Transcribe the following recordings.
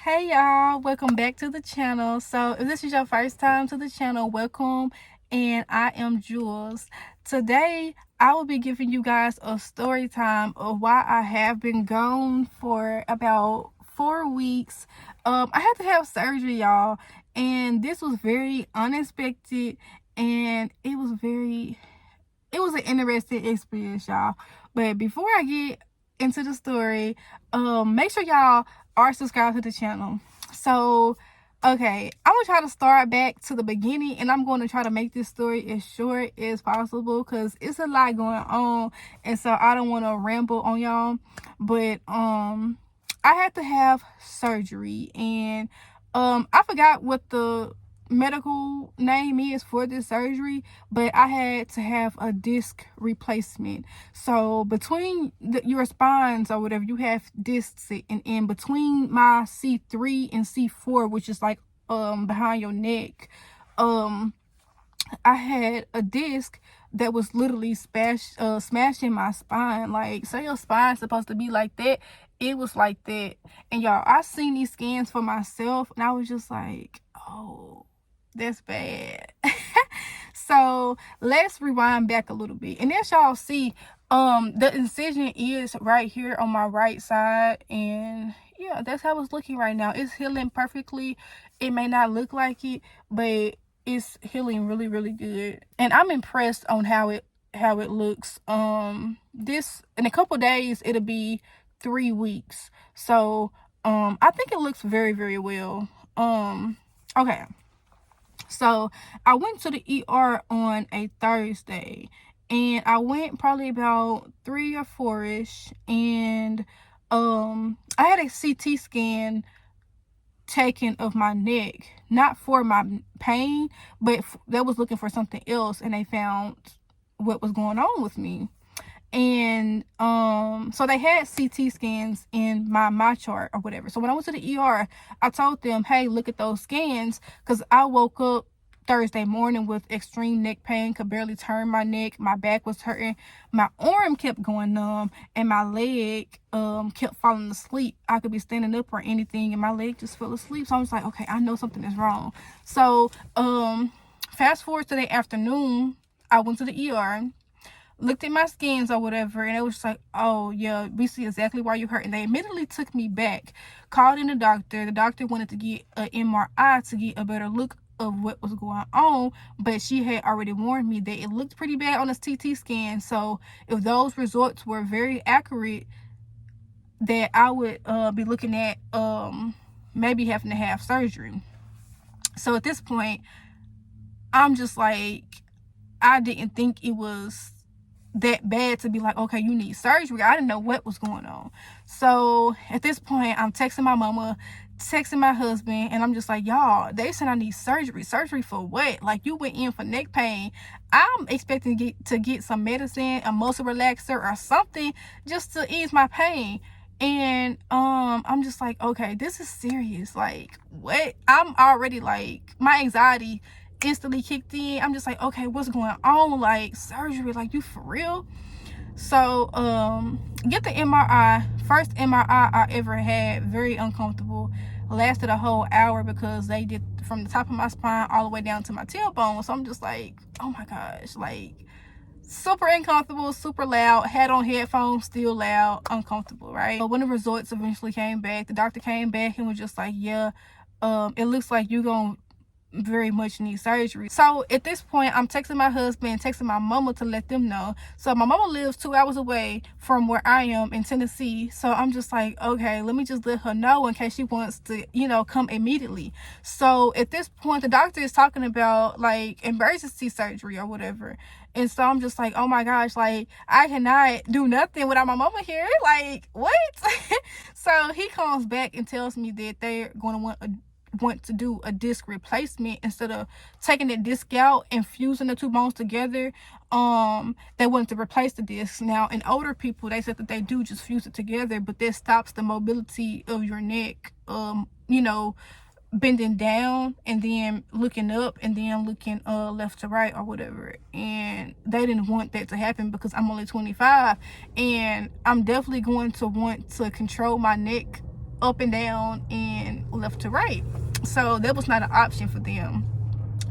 Hey y'all, welcome back to the channel. So if this is your first time to the channel, welcome, and I am Jules. Today I will be giving you guys a story time of why I have been gone for about 4 weeks. I had to have surgery, y'all, and this was very unexpected, and it was an interesting experience, y'all. But before I get into the story, make sure y'all are subscribed to the channel. So okay, I'm gonna try to start back to the beginning, and I'm going to try to make this story as short as possible because it's a lot going on, and so I don't want to ramble on y'all. But I had to have surgery, and I forgot what the medical name is for this surgery, but I had to have a disc replacement. So between your spines or whatever, you have discs, and in between my C3 and C4, which is like behind your neck, I had a disc that was literally smashing my spine. Like, say your spine's supposed to be like that, it was like that. And y'all, I seen these scans for myself, and I was just like, oh, that's bad. So let's rewind back a little bit, and as y'all see, the incision is right here on my right side, and yeah, that's how it's looking right now. It's healing perfectly. It may not look like it, but it's healing really, really good, and I'm impressed on how it looks. This, in a couple days, it'll be 3 weeks, so I think it looks very, very well. Okay, so I went to the ER on a Thursday, and I went probably about 3 or 4ish, and I had a CT scan taken of my neck, not for my pain, but that was looking for something else, and they found what was going on with me. And so they had CT scans in my chart or whatever. So when I went to the ER, I told them, hey, look at those scans, because I woke up Thursday morning with extreme neck pain, could barely turn my neck, my back was hurting, my arm kept going numb, and my leg kept falling asleep. I could be standing up or anything, and my leg just fell asleep. So I was like, okay, I know something is wrong. So fast forward to the afternoon, I went to the ER, looked at my scans or whatever, and it was just like, oh yeah, we see exactly why you hurt. And they immediately took me back, called in the doctor. The doctor wanted to get an MRI to get a better look of what was going on, but she had already warned me that it looked pretty bad on the CT scan. So if those results were very accurate, that I would be looking at maybe having to have surgery. So at this point, I'm just like, I didn't think it was that bad to be like, okay, you need surgery. I didn't know what was going on. So at this point, I'm texting my mama, texting my husband, and I'm just like, y'all, they said I need surgery. Surgery for what? Like, you went in for neck pain. I'm expecting to get some medicine, a muscle relaxer or something just to ease my pain. And I'm just like, okay, this is serious. Like, what? I'm already like, my anxiety instantly kicked in. I'm just like, okay, what's going on? Like, surgery, like, you for real? So get the MRI. First MRI I ever had, very uncomfortable, lasted a whole hour because they did from the top of my spine all the way down to my tailbone. So I'm just like, oh my gosh, like, super uncomfortable, super loud, had on headphones, still loud, uncomfortable, right? But when the results eventually came back, the doctor came back and was just like, yeah, it looks like you're gonna very much need surgery. So at this point, I'm texting my husband, texting my mama to let them know. So my mama lives 2 hours away from where I am in Tennessee. So I'm just like, okay, let me just let her know in case she wants to, come immediately. So at this point, the doctor is talking about like emergency surgery or whatever. And so I'm just like, oh my gosh, like, I cannot do nothing without my mama here. Like, what? So he comes back and tells me that they're going to want to do a disc replacement instead of taking the disc out and fusing the two bones together. They wanted to replace the disc. Now, in older people, they said that they do just fuse it together, but this stops the mobility of your neck, bending down and then looking up and then looking left to right or whatever. And they didn't want that to happen because I'm only 25, and I'm definitely going to want to control my neck up and down and left to right. So that was not an option for them.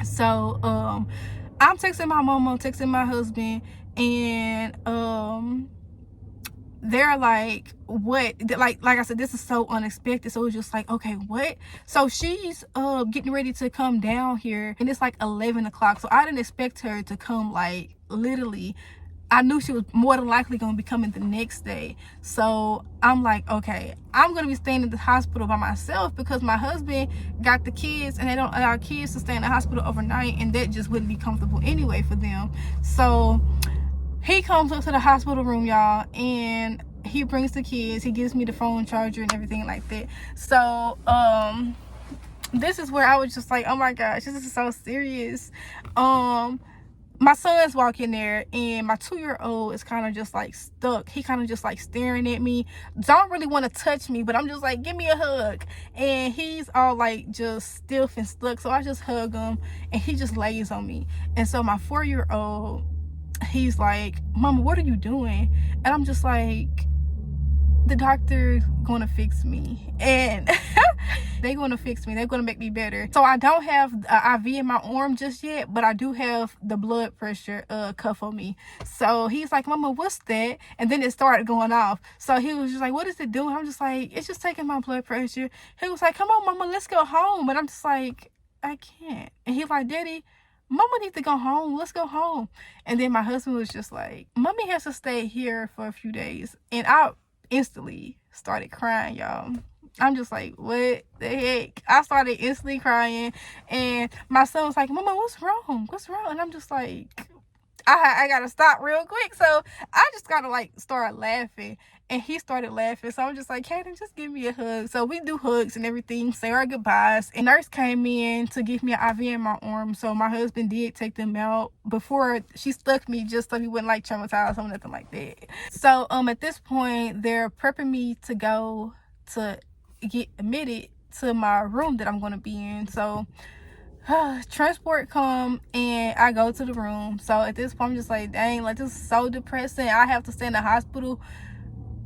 So I'm texting my mama, texting my husband, and they're like, what? Like I said, this is so unexpected. So it's just like, okay, what? So she's getting ready to come down here, and it's like 11 o'clock. So I didn't expect her to come, like, literally. I knew she was more than likely going to be coming the next day. So I'm like, okay, I'm going to be staying in the hospital by myself because my husband got the kids, and they don't allow kids to stay in the hospital overnight, and that just wouldn't be comfortable anyway for them. So he comes up to the hospital room, y'all, and he brings the kids. He gives me the phone charger and everything like that. So this is where I was just like, oh my gosh, this is so serious. My son's walking there, and my 2-year-old is kind of just like stuck. He kind of just like staring at me, don't really want to touch me, but I'm just like, give me a hug. And he's all like just stiff and stuck, so I just hug him, and he just lays on me. And so my 4-year-old, he's like, Mama, what are you doing? And I'm just like, the doctor's gonna fix me, and they're gonna fix me. They're gonna make me better. So I don't have an IV in my arm just yet, but I do have the blood pressure cuff on me. So he's like, Mama, what's that? And then it started going off. So he was just like, what is it doing? I'm just like, it's just taking my blood pressure. He was like, come on, Mama, let's go home. And I'm just like, I can't. And he's like, Daddy, Mama needs to go home. Let's go home. And then my husband was just like, Mommy has to stay here for a few days. And I instantly started crying, y'all. I'm just like, what the heck? I started instantly crying, and my son was like, Mama, what's wrong? What's wrong? And I'm just like, I gotta stop real quick. So I just gotta like start laughing, and he started laughing. So I'm just like, Kaden, just give me a hug. So we do hugs and everything, say our goodbyes. And nurse came in to give me an IV in my arm. So my husband did take them out before she stuck me, just so he wouldn't like traumatize or nothing like that. So at this point, they're prepping me to go to get admitted to my room that I'm going to be in. So transport come, and I go to the room. So at this point, I'm just like, dang, like, this is so depressing. I have to stay in the hospital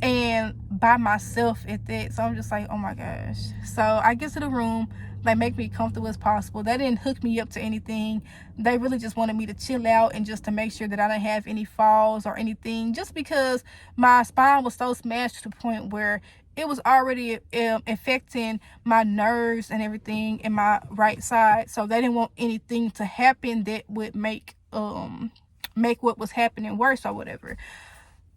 and by myself at that. So I'm just like, oh my gosh. So I get to the room, they make me comfortable as possible. They didn't hook me up to anything. They really just wanted me to chill out and just to make sure that I didn't have any falls or anything, just because my spine was so smashed to the point where it was already affecting my nerves and everything in my right side. So they didn't want anything to happen that would make what was happening worse or whatever.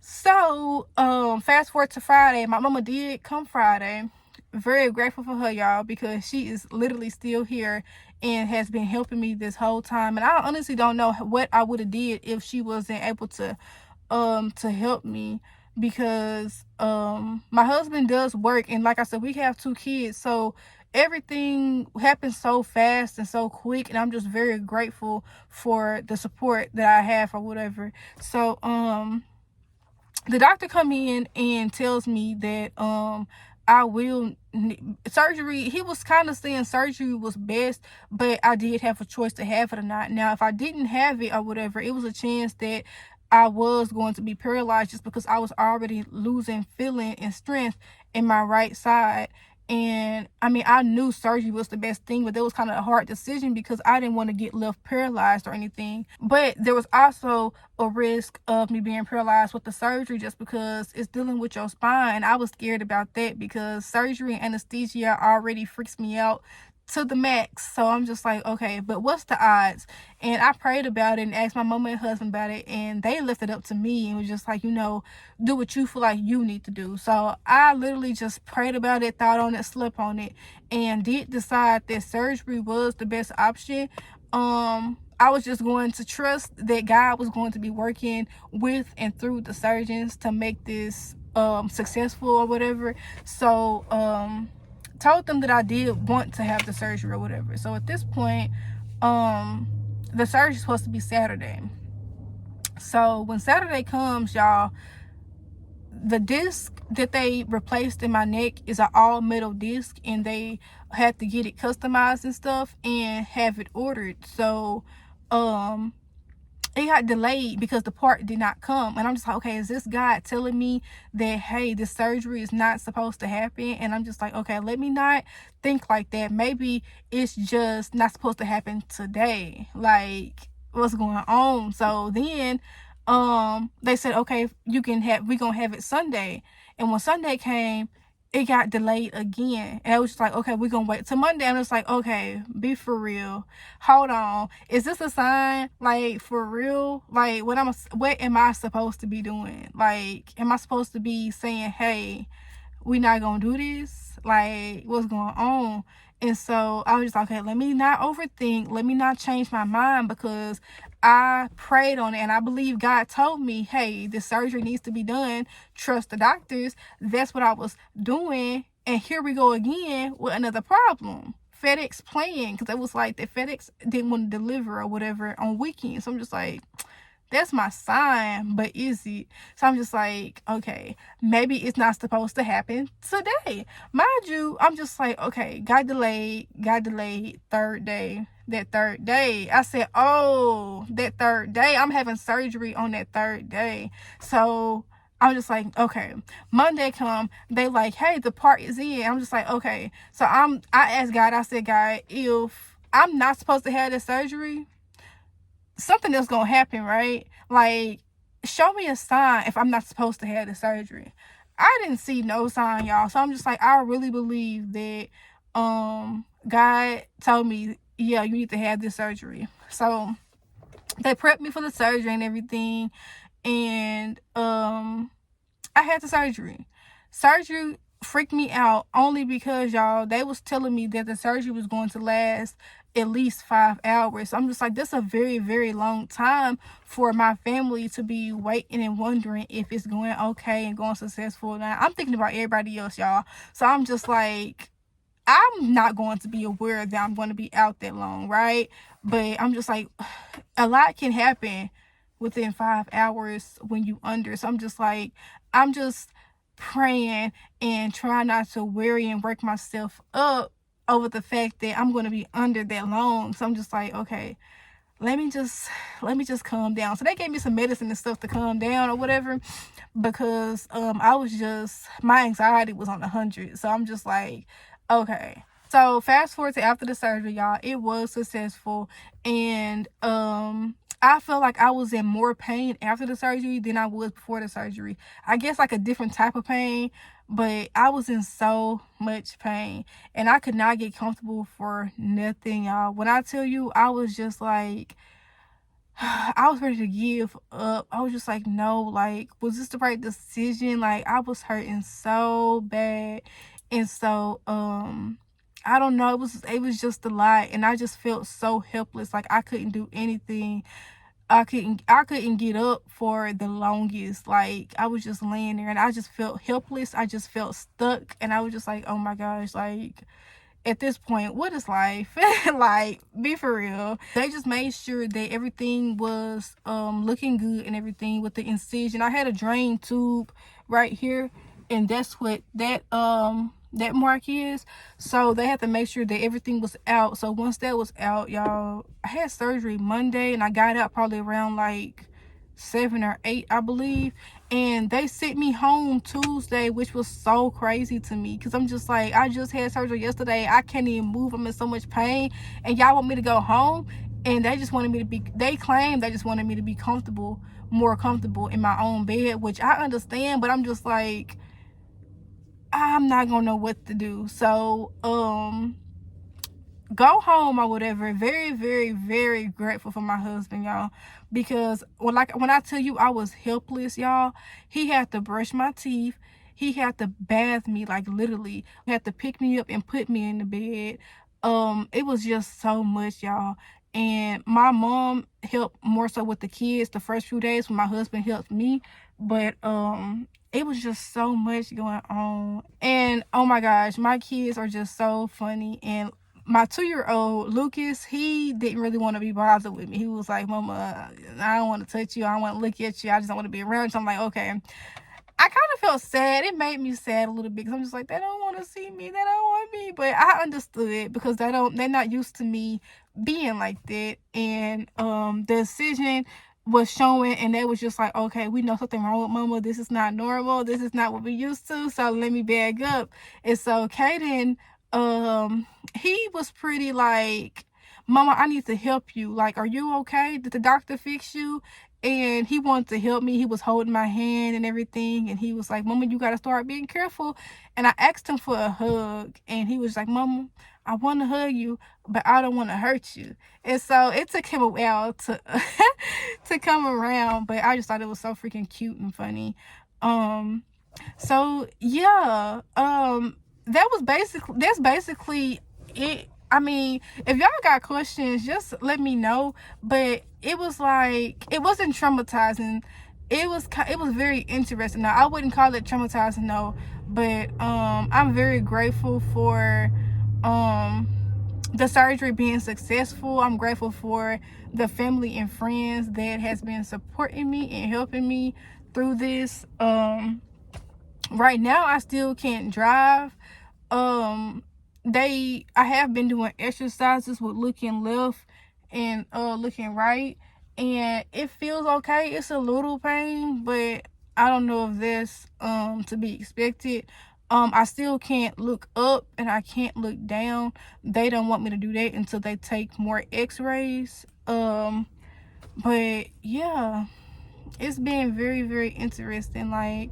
So fast forward to Friday. My mama did come Friday. Very grateful for her, y'all, because she is literally still here and has been helping me this whole time. And I honestly don't know what I would have did if she wasn't able to help me, because my husband does work, and like I said, we have 2 kids, so everything happens so fast and so quick, and I'm just very grateful for the support that I have or whatever. So the doctor come in and tells me that I will surgery. He was kind of saying surgery was best, but I did have a choice to have it or not. Now, if I didn't have it or whatever, it was a chance that I was going to be paralyzed, just because I was already losing feeling and strength in my right side. And I mean, I knew surgery was the best thing, but it was kind of a hard decision because I didn't want to get left paralyzed or anything. But there was also a risk of me being paralyzed with the surgery, just because it's dealing with your spine. I was scared about that because surgery and anesthesia already freaks me out to the max. So I'm just like, okay, but what's the odds? And I prayed about it and asked my mama and husband about it, and they left it up to me and was just like, do what you feel like you need to do. So I literally just prayed about it, thought on it, slept on it, and did decide that surgery was the best option. I was just going to trust that God was going to be working with and through the surgeons to make this successful or whatever. So told them that I did want to have the surgery or whatever. So at this point, the surgery is supposed to be Saturday. So when Saturday comes, y'all, the disc that they replaced in my neck is an all metal disc, and they had to get it customized and stuff and have it ordered. So it got delayed because the part did not come. And I'm just like, okay, is this God telling me that, hey, this surgery is not supposed to happen? And I'm just like, okay, let me not think like that. Maybe it's just not supposed to happen today. Like, what's going on? So then they said, okay, we're gonna have it Sunday. And when Sunday came, it got delayed again. And I was just like, okay, we're gonna wait till Monday. I'm just like, okay, be for real. Hold on. Is this a sign? Like, for real? Like, what am I supposed to be doing? Like, am I supposed to be saying, hey, we not gonna do this? Like, what's going on? And so I was just like, okay, let me not overthink. Let me not change my mind, because I prayed on it and I believe God told me, hey, this surgery needs to be done. Trust the doctors. That's what I was doing. And here we go again with another problem. FedEx playing, because it was like that FedEx didn't want to deliver or whatever on weekends. So I'm just like, that's my sign, but is it? So I'm just like, okay, maybe it's not supposed to happen today. Mind you, I'm just like, okay, got delayed, third day. That third day, I said, oh, that third day, I'm having surgery on that third day. So I'm just like, okay, Monday come, they like, hey, the part is in. I'm just like, okay. So I asked God, I said, God, if I'm not supposed to have this surgery, something else gonna happen, right? Like, show me a sign if I'm not supposed to have the surgery. I didn't see no sign, y'all. So I'm just like, I really believe that God told me, yeah, you need to have this surgery. So they prepped me for the surgery and everything, and I had the surgery. Surgery freaked me out only because, y'all, they was telling me that the surgery was going to last at least 5 hours. So I'm just like, that's a very, very long time for my family to be waiting and wondering if it's going okay and going successful. Now I'm thinking about everybody else, y'all. So I'm just like, I'm not going to be aware that I'm going to be out that long, right? But I'm just like, a lot can happen within 5 hours when you under. So I'm just like, I'm just praying and trying not to worry and work myself up over the fact that I'm going to be under that long. So I'm just like, okay, let me just calm down. So they gave me some medicine and stuff to calm down or whatever, because I was just, my anxiety was on 100. So I'm just like, okay. So fast forward to after the surgery, y'all, it was successful, and I felt like I was in more pain after the surgery than I was before the surgery. I guess like a different type of pain, but I was in so much pain, and I could not get comfortable for nothing, y'all. When I tell you, I was just like, I was ready to give up. I was just like, no, like, was this the right decision? Like, I was hurting so bad. And so, I don't know, it was just a lot, and I just felt so helpless. Like, I couldn't do anything. I couldn't get up for the longest. Like, I was just laying there and I just felt helpless. I just felt stuck, and I was just like, oh my gosh, like, at this point, what is life? Like, be for real. They just made sure that everything was looking good and everything with the incision. I had a drain tube right here, and that's what that mark is. So they had to make sure that everything was out. So once that was out, y'all, I had surgery Monday, and I got out probably around like 7 or 8, I believe, and they sent me home Tuesday, which was so crazy to me, because I'm just like, I just had surgery yesterday, I can't even move, I'm in so much pain, and y'all want me to go home? And they just wanted me to be, they claimed they just wanted me to be comfortable, more comfortable in my own bed, which I understand, but I'm just like, I'm not gonna know what to do. So go home or whatever. Very, very, very grateful for my husband, y'all, because when I tell you I was helpless, y'all, he had to brush my teeth, he had to bath me, like, literally, he had to pick me up and put me in the bed. It was just so much, y'all. And my mom helped more so with the kids the first few days when my husband helped me, but it was just so much going on. And oh my gosh, my kids are just so funny. And my 2-year-old Lucas, he didn't really want to be bothered with me. He was like, Mama, I don't want to touch you, I don't want to look at you, I just don't want to be around you. So I'm like, okay. I kind of felt sad. It made me sad a little bit, because I'm just like, they don't want to see me, they don't want me. But I understood it, because they're not used to me being like that. And the decision was showing, and they was just like, okay, we know something wrong with mama. This is not normal. This is not what we used to. So let me bag up. And so Caden, he was pretty like, mama, I need to help you. Like, are you okay? Did the doctor fix you? And he wanted to help me. He was holding my hand and everything. And he was like, mama, you got to start being careful. And I asked him for a hug. And he was like, mama, I want to hug you, but I don't want to hurt you. And so it took him a while to to come around, but I just thought it was so freaking cute and funny. So yeah, that's basically it. I mean, if y'all got questions, just let me know. But it was like, it wasn't traumatizing. It was very interesting. Now, I wouldn't call it traumatizing, no, but I'm very grateful for the surgery being successful. I'm grateful for the family and friends that has been supporting me and helping me through this. Right now I still can't drive. I have been doing exercises with looking left and looking right, and it feels okay. It's a little pain, but I don't know if that's to be expected. I still can't look up and I can't look down. They don't want me to do that until they take more x-rays. But yeah, it's been very, very interesting. Like,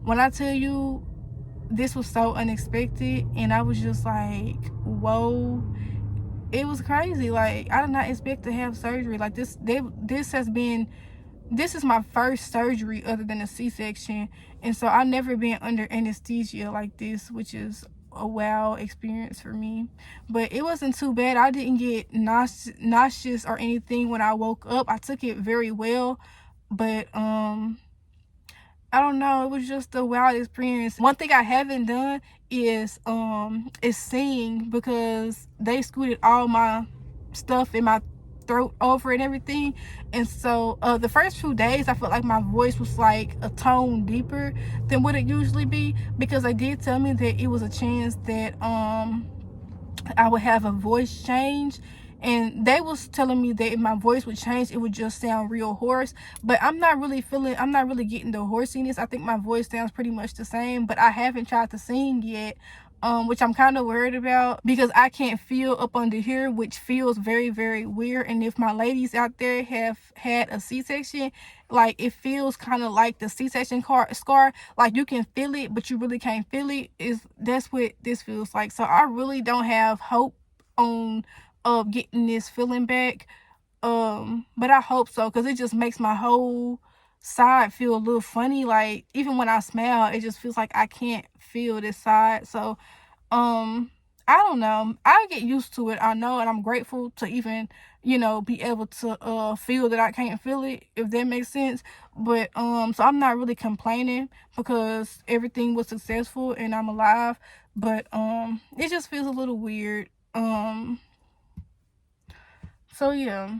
when I tell you, this was so unexpected, and I was just like, whoa, it was crazy. Like, I did not expect to have surgery like this. This is my first surgery other than a C-section, and so I never been under anesthesia like this, which is a wow experience for me. But it wasn't too bad. I didn't get nauseous or anything when I woke up. I took it very well, but I don't know, it was just a wild experience. One thing I haven't done is sing, because they scooted all my stuff in my throat over and everything. And so the first few days I felt like my voice was like a tone deeper than what it usually be, because they did tell me that it was a chance that I would have a voice change, and they was telling me that if my voice would change, it would just sound real hoarse. But I'm not really getting the hoarseness. I think my voice sounds pretty much the same, but I haven't tried to sing yet, which I'm kind of worried about, because I can't feel up under here, which feels very, very weird. And if my ladies out there have had a C-section, like, it feels kind of like the C-section scar. Like, you can feel it, but you really can't feel it. That's what this feels like. So I really don't have hope on getting this feeling back. But I hope so, because it just makes my whole side feel a little funny. Like, even when I smile, it just feels like I can't feel this side. So I don't know, I'll get used to it, I know. And I'm grateful to even, be able to feel that I can't feel it, if that makes sense. But so I'm not really complaining, because everything was successful and I'm alive. But it just feels a little weird. So yeah.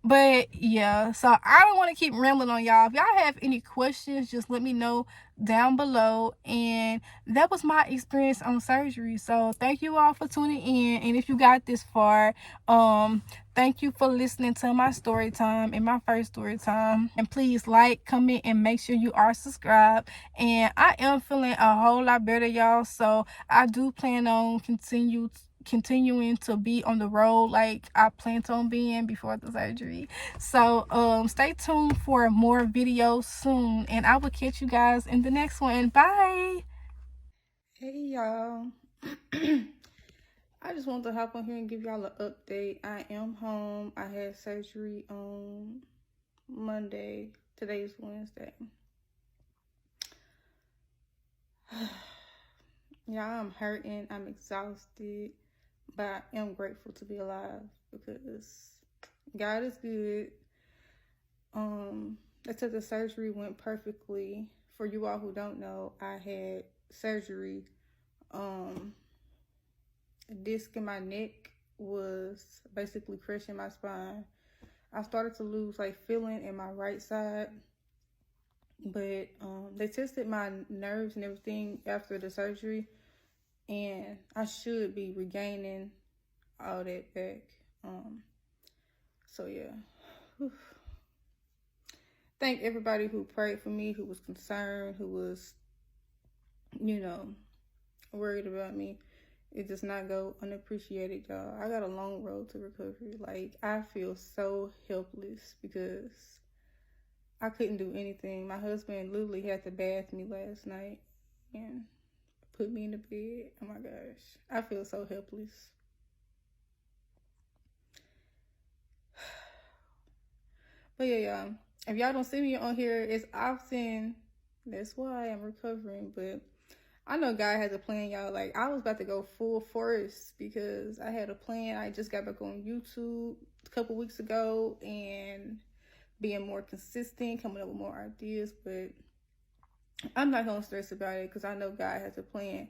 But yeah, so I don't want to keep rambling on y'all. If y'all have any questions, just let me know down below. And that was my experience on surgery. So thank you all for tuning in. And if you got this far, thank you for listening to my story time and my first story time. And please like, comment, and make sure you are subscribed. And I am feeling a whole lot better, y'all. So I do plan on continuing to be on the road like I planned on being before the surgery. So stay tuned for more videos soon, and I will catch you guys in the next one. Bye. Hey y'all. I just wanted to hop on here and give y'all an update. I am home. I had surgery on Monday. Today's Wednesday. Y'all, I'm hurting. I'm exhausted. But I am grateful to be alive, because God is good. They said the surgery went perfectly. For you all who don't know, I had surgery. A disc in my neck was basically crushing my spine. I started to lose like feeling in my right side. But they tested my nerves and everything after the surgery, and I should be regaining all that back. So yeah. Whew. thank everybody who prayed for me, who was concerned, who was, you know, worried about me. It does not go unappreciated, y'all. I got a long road to recovery. Like, I feel so helpless because I couldn't do anything. My husband literally had to bath me last night and put me in the bed. Oh my gosh. I feel so helpless. But yeah, y'all. If y'all don't see me on here as often, that's why I'm recovering. But I know God has a plan, y'all. Like, I was about to go full force because I had a plan. I just got back on YouTube a couple weeks ago and being more consistent, coming up with more ideas. But I'm not gonna stress about it because I know God has a plan.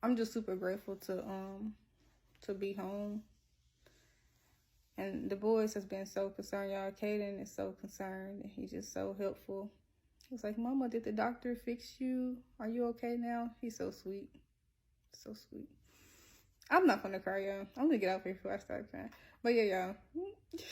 I'm just super grateful to be home. And the boys has been so concerned, y'all. Caden is so concerned, and he's just so helpful. He's like, Mama, did the doctor fix you? Are you okay now? He's so sweet. So sweet. I'm not gonna cry, y'all. I'm gonna get out here before I start crying. But yeah, y'all.